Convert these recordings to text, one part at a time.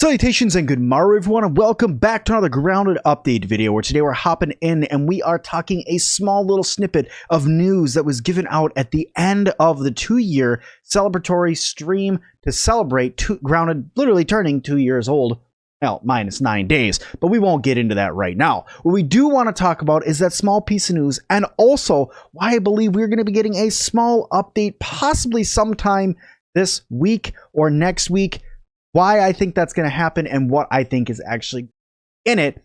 Salutations and good morrow everyone, and welcome back to another Grounded update video, where today we're hopping in and we are talking a small little snippet of news that was given out at the end of the 2-year celebratory stream to celebrate Grounded literally turning 2 years old. Well, minus 9 days, but we won't get into that right now. What we do want to talk about is that small piece of news, and also why I believe we're going to be getting a small update possibly sometime this week or next week. Why I think that's going to happen and what I think is actually in it,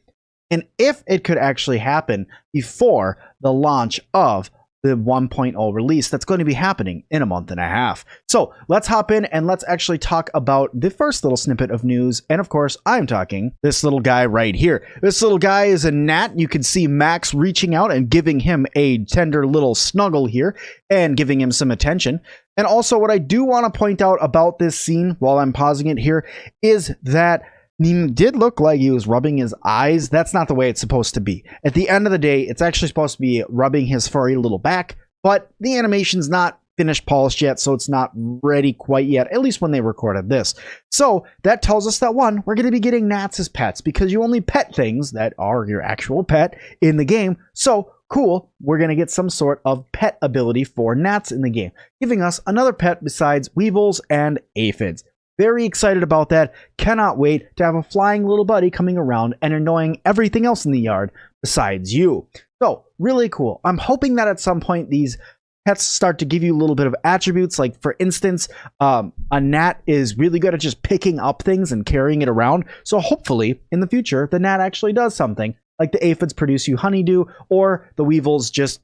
and if it could actually happen before the launch of the 1.0 release that's going to be happening in a month and a half. So let's hop in and let's actually talk about the first little snippet of news. And of course, I'm talking this little guy right here. This little guy is a gnat. You can see Max reaching out and giving him a tender little snuggle here and giving him some attention. And also what I do want to point out about this scene while I'm pausing it here is that he did look like he was rubbing his eyes. That's not the way it's supposed to be. At the end of the day, it's actually supposed to be rubbing his furry little back, but the animation's not finished polished yet, so it's not ready quite yet, at least when they recorded this. So that tells us that, one, we're going to be getting gnats as pets, because you only pet things that are your actual pet in the game. So cool, we're going to get some sort of pet ability for gnats in the game, giving us another pet besides weevils and aphids. Very excited about that. Cannot wait to have a flying little buddy coming around and annoying everything else in the yard besides you. So really cool. I'm hoping that at some point these pets start to give you a little bit of attributes. Like for instance, a gnat is really good at just picking up things and carrying it around. So hopefully in the future, the gnat actually does something, like the aphids produce you honeydew, or the weevils just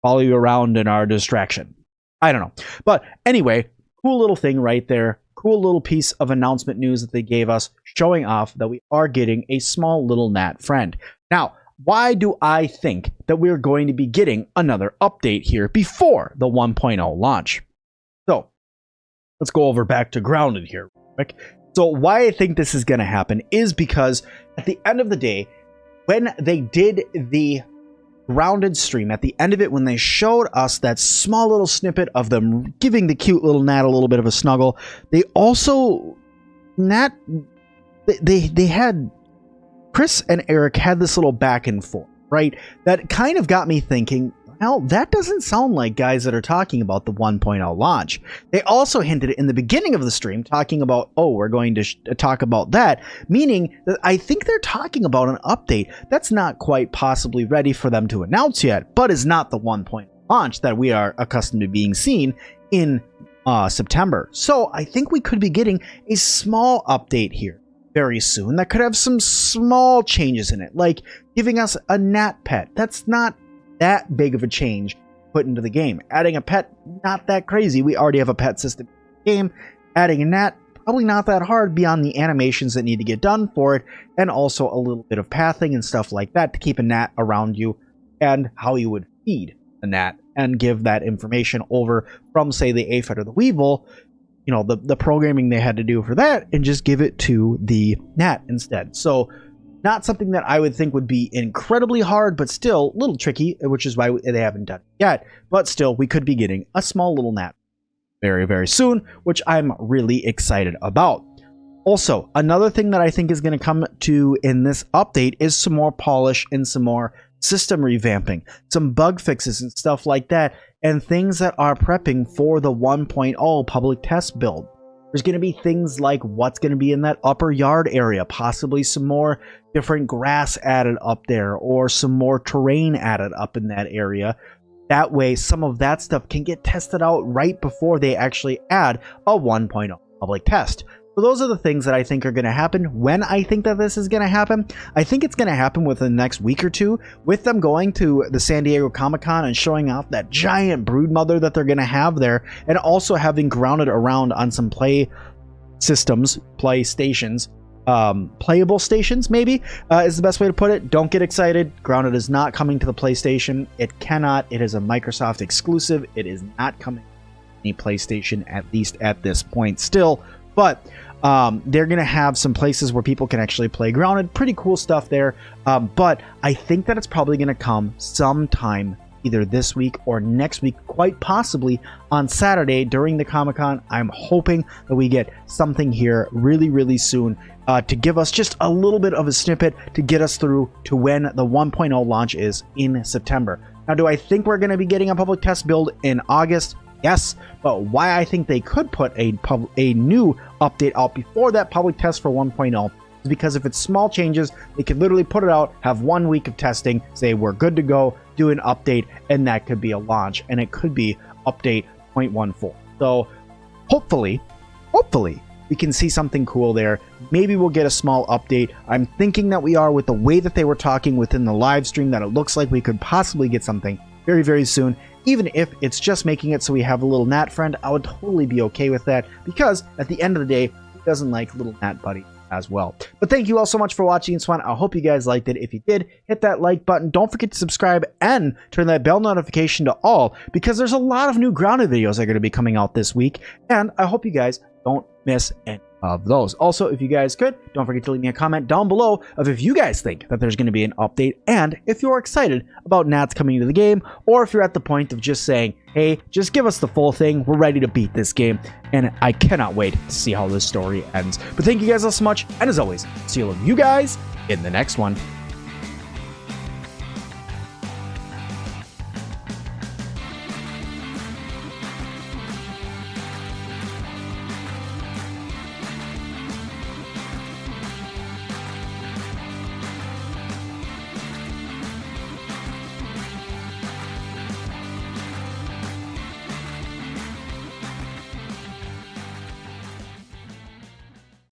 follow you around and are a distraction. I don't know. But anyway, cool little thing right there. Cool little piece of announcement news that they gave us, showing off that we are getting a small little gnat friend. Now, why do I think that we're going to be getting another update here before the 1.0 launch? So let's go over back to Grounded here real quick. So why I think this is going to happen is because at the end of the day, when they did the Grounded stream, at the end of it, when they showed us that small little snippet of them giving the cute little gnat a little bit of a snuggle, they also they had Chris and Eric had this little back and forth, right? That kind of got me thinking, well, that doesn't sound like guys that are talking about the 1.0 launch. They also hinted in the beginning of the stream talking about, oh, we're going to talk about that, meaning that I think they're talking about an update that's not quite possibly ready for them to announce yet, but is not the 1.0 launch that we are accustomed to being seen in September. So I think we could be getting a small update here very soon that could have some small changes in it, like giving us a gnat pet. That's not that big of a change put into the game. Adding a pet, not that crazy. We already have a pet system in the game. Adding a gnat, probably not that hard beyond the animations that need to get done for it, and also a little bit of pathing and stuff like that to keep a gnat around you, and how you would feed a gnat and give that information over from, say, the aphid or the weevil, you know, the programming they had to do for that, and just give it to the gnat instead. So not something that I would think would be incredibly hard, but still a little tricky, which is why they haven't done it yet. But still, we could be getting a small little gnat very, very soon, which I'm really excited about. Also, another thing that I think is going to come to in this update is some more polish and some more system revamping, some bug fixes and stuff like that, and things that are prepping for the 1.0 public test build. There's going to be things like what's going to be in that upper yard area, possibly some more different grass added up there, or some more terrain added up in that area. That way, some of that stuff can get tested out right before they actually add a 1.0 public test. So those are the things that I think are going to happen. When I think that this is going to happen, I think it's going to happen within the next week or two, with them going to the San Diego Comic-Con and showing off that giant broodmother that they're going to have there, and also having Grounded around on some play systems, play stations, playable stations maybe is the best way to put it. Don't get excited. Grounded is not coming to the PlayStation. It cannot. It is a Microsoft exclusive. It is not coming to any PlayStation, at least at this point still. But they're going to have some places where people can actually play Grounded. Pretty cool stuff there. But I think that it's probably going to come sometime either this week or next week, quite possibly on Saturday during the Comic-Con. I'm hoping that we get something here really, really soon to give us just a little bit of a snippet to get us through to when the 1.0 launch is in September. Now, do I think we're going to be getting a public test build in August? Yes, but why I think they could put a new update out before that public test for 1.0 is because if it's small changes, they could literally put it out, have 1 week of testing, say we're good to go, do an update, and that could be a launch, and it could be update 0.14. So hopefully, we can see something cool there. Maybe we'll get a small update. I'm thinking that we are, with the way that they were talking within the live stream, that it looks like we could possibly get something very, very soon. Even if it's just making it so we have a little Gnat friend, I would totally be okay with that, because at the end of the day, who doesn't like little Gnat buddy as well? But thank you all so much for watching this one. I hope you guys liked it. If you did, hit that like button. Don't forget to subscribe and turn that bell notification to all, because there's a lot of new grounded videos that are going to be coming out this week, and I hope you guys don't miss any of those. Also, if you guys could, don't forget to leave me a comment down below of if you guys think that there's going to be an update, and if you're excited about Gnats coming into the game, or if you're at the point of just saying, hey, just give us the full thing, we're ready to beat this game, and I cannot wait to see how this story ends. But thank you guys all so much, and as always, see all of you guys in the next one.